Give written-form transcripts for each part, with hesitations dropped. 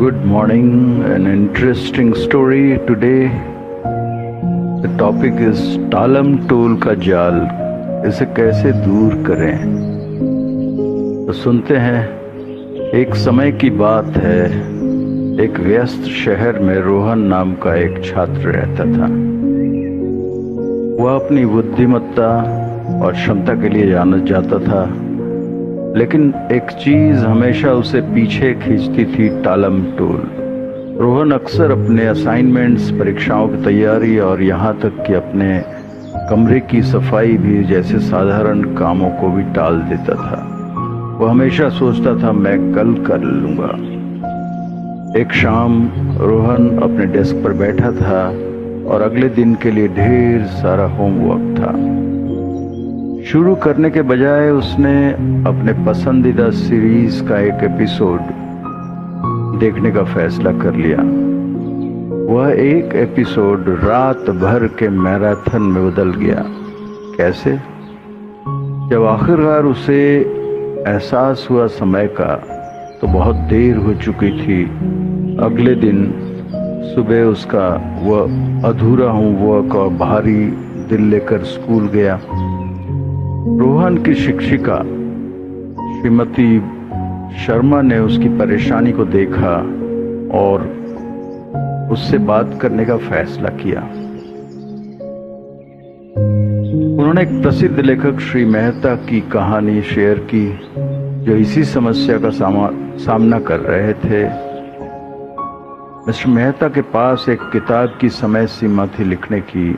Good morning, an interesting story today. The topic is टालम टोल का जाल, इसे कैसे दूर करें। तो सुनते हैं। एक समय की बात है, एक व्यस्त शहर में रोहन नाम का एक छात्र रहता था। वह अपनी बुद्धिमत्ता और क्षमता के लिए जाना जाता था, लेकिन एक चीज हमेशा उसे पीछे खींचती थी, टालम टोल। रोहन अक्सर अपने असाइनमेंट्स, परीक्षाओं की तैयारी और यहाँ तक कि अपने कमरे की सफाई भी जैसे साधारण कामों को भी टाल देता था। वह हमेशा सोचता था, मैं कल कर लूँगा। एक शाम रोहन अपने डेस्क पर बैठा था और अगले दिन के लिए ढेर सारा होमवर्क था। शुरू करने के बजाय उसने अपने पसंदीदा सीरीज का एक एपिसोड देखने का फैसला कर लिया। वह एक एपिसोड रात भर के मैराथन में बदल गया। कैसे? जब आखिरकार उसे एहसास हुआ समय का, तो बहुत देर हो चुकी थी। अगले दिन सुबह उसका वह अधूरा होमवर्क और भारी दिल लेकर स्कूल गया। रोहन की शिक्षिका श्रीमती शर्मा ने उसकी परेशानी को देखा और उससे बात करने का फैसला किया। उन्होंने एक प्रसिद्ध लेखक श्री मेहता की कहानी शेयर की, जो इसी समस्या का सामना कर रहे थे। मिस्टर मेहता के पास एक किताब की समय सीमा थी लिखने की,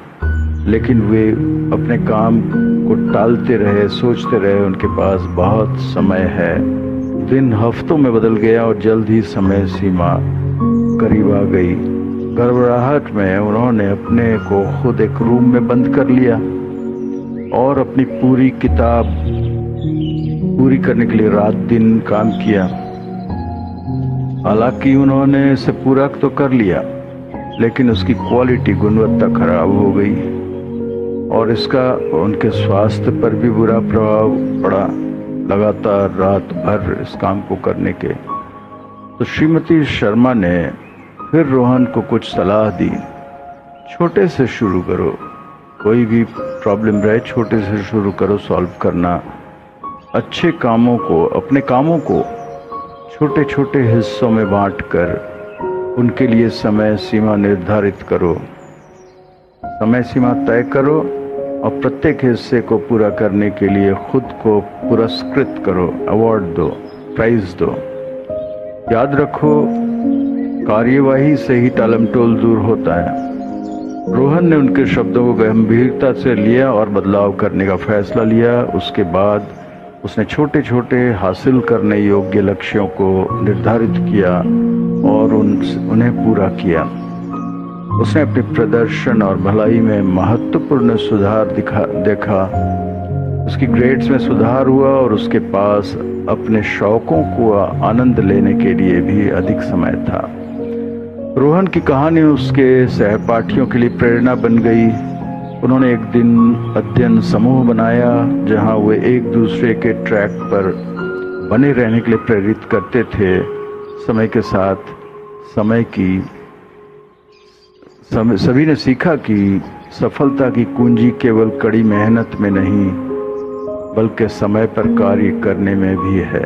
लेकिन वे अपने काम को टालते रहे, सोचते रहे उनके पास बहुत समय है। दिन हफ्तों में बदल गया और जल्द ही समय सीमा करीब आ गई। गड़बड़ाहट में उन्होंने अपने को खुद एक रूम में बंद कर लिया और अपनी पूरी किताब पूरी करने के लिए रात दिन काम किया। हालांकि उन्होंने इसे पूरा तो कर लिया, लेकिन उसकी क्वालिटी, गुणवत्ता खराब हो गई और इसका उनके स्वास्थ्य पर भी बुरा प्रभाव पड़ा। लगातार रात भर इस काम को करने के। तो श्रीमती शर्मा ने फिर रोहन को कुछ सलाह दी। छोटे से शुरू करो, कोई भी प्रॉब्लम रहे छोटे से शुरू करो सॉल्व करना। अच्छे कामों को, अपने कामों को छोटे छोटे हिस्सों में बांटकर उनके लिए समय सीमा निर्धारित करो। समय सीमा तय करो और प्रत्येक हिस्से को पूरा करने के लिए खुद को पुरस्कृत करो, अवार्ड दो, प्राइज दो। याद रखो, कार्यवाही से ही टालमटोल दूर होता है। रोहन ने उनके शब्दों को गंभीरता से लिया और बदलाव करने का फैसला लिया। उसके बाद उसने छोटे छोटे हासिल करने योग्य लक्ष्यों को निर्धारित किया और उन्हें पूरा किया। उसने अपने प्रदर्शन और भलाई में महत्वपूर्ण सुधार देखा। उसकी ग्रेड्स में सुधार हुआ और उसके पास अपने शौकों को आनंद लेने के लिए भी अधिक समय था। रोहन की कहानी उसके सहपाठियों के लिए प्रेरणा बन गई। उन्होंने एक दिन अध्ययन समूह बनाया, जहां वे एक दूसरे के ट्रैक पर बने रहने के लिए प्रेरित करते थे। समय के साथ सभी ने सीखा कि सफलता की कुंजी केवल कड़ी मेहनत में नहीं, बल्कि समय पर कार्य करने में भी है।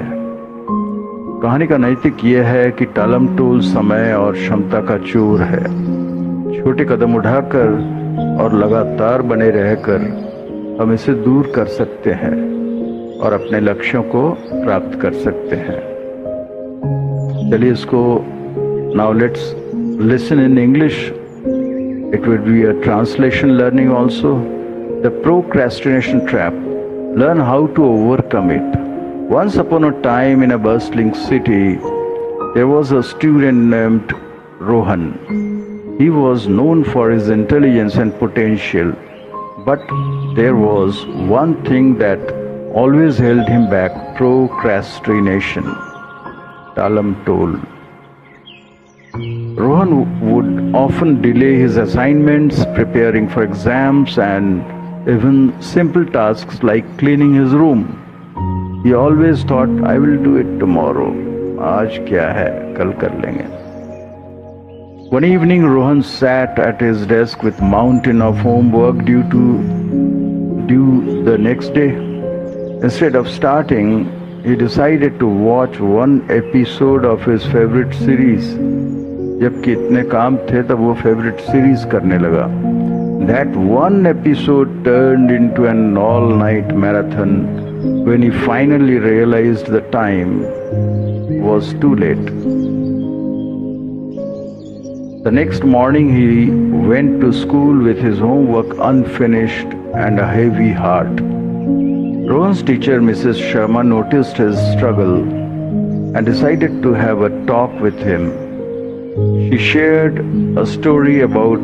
कहानी का नैतिक यह है कि टालमटोल समय और क्षमता का चोर है। छोटे कदम उठाकर और लगातार बने रहकर हम इसे दूर कर सकते हैं और अपने लक्ष्यों को प्राप्त कर सकते हैं। चलिए इसको now let's listen in English. It would be a translation learning also. The procrastination trap. Learn how to overcome it. Once upon a time in a bustling city, there was a student named Rohan. He was known for his intelligence and potential, but there was one thing that always held him back: procrastination. Talamtol. Rohan would often delay his assignments, preparing for exams, and even simple tasks like cleaning his room. He always thought, I will do it tomorrow. आज क्या है, कल कर लेंगे. One evening, Rohan sat at his desk with mountain of homework due the next day. Instead of starting, he decided to watch one episode of his favorite series. जबकि इतने काम थे तब वो favorite series करने लगा. That one episode turned into an all-night marathon when he finally realized the time was too late. The next morning he went to school with his homework unfinished and a heavy heart. Rohan's teacher, Mrs. Sharma, noticed his struggle and decided to have a talk with him. She shared a story about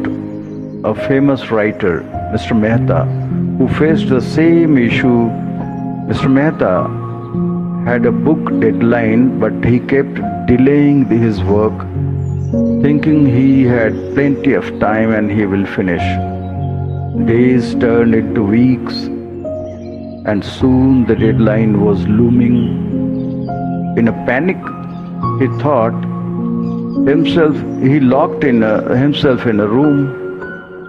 a famous writer, Mr. Mehta, who faced the same issue. Mr. Mehta had a book deadline, but he kept delaying his work, thinking he had plenty of time and he will finish. Days turned into weeks, and soon the deadline was looming. In a panic, he locked himself in a room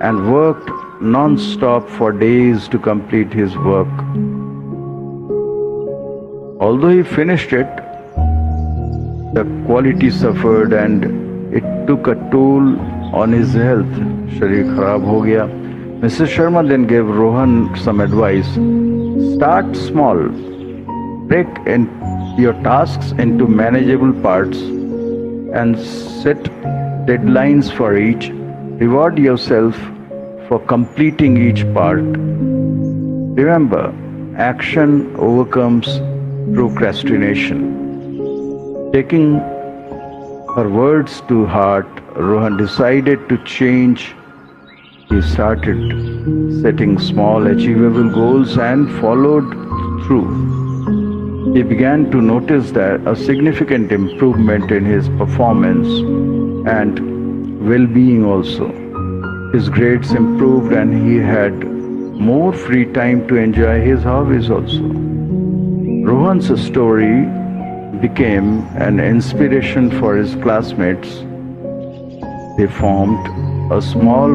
and worked non-stop for days to complete his work. Although he finished it, the quality suffered and it took a toll on his health. शरीर खराब हो गया. Mrs. Sharma then gave Rohan some advice. Start small. Break your tasks into manageable parts and set deadlines for each. Reward yourself for completing each part. Remember, action overcomes procrastination. Taking her words to heart, Rohan decided to change. He started setting small achievable goals and followed through. He began to notice that a significant improvement in his performance and well-being also. His grades improved and he had more free time to enjoy his hobbies also. Rohan's story became an inspiration for his classmates. They formed a small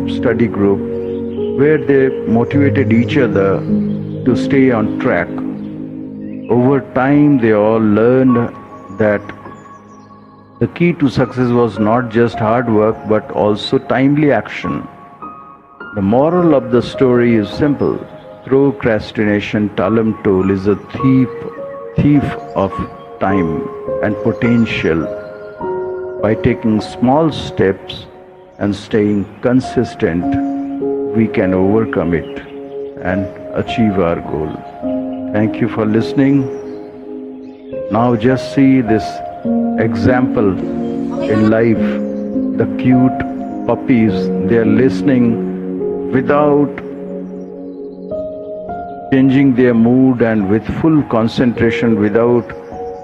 study group, where they motivated each other to stay on track. Over time, they all learned that the key to success was not just hard work, but also timely action. The moral of the story is simple. Procrastination, Talam told, is a thief of time and potential. By taking small steps and staying consistent, we can overcome it and achieve our goal. Thank you for listening. Now just see this example in life. The cute puppies, they are listening without changing their mood and with full concentration, without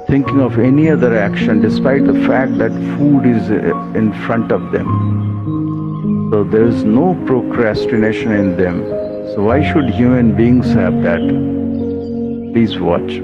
thinking of any other action, despite the fact that food is in front of them. So there is no procrastination in them. So why should human beings have that? Please watch.